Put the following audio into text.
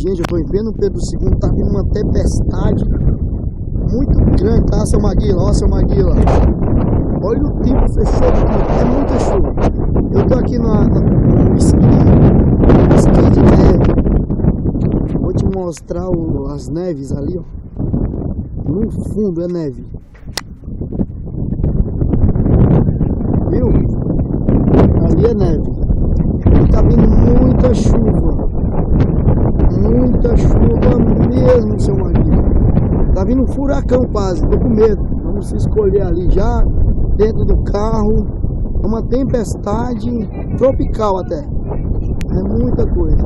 Gente, eu tô em pleno Pedro II, tá vindo uma tempestade muito grande, tá, seu Maguila? Ó, seu Maguila. Olha o tempo fechado aqui, é muita chuva. Eu tô aqui no esqui de neve. Vou te mostrar as neves ali, ó. No fundo é neve. Viu? Ali é neve. E tá vindo muita chuva. Muita chuva mesmo, seu Maguila. Tá vindo um furacão quase, tô com medo. Vamos se escolher ali já, dentro do carro. É uma tempestade tropical até. É muita coisa.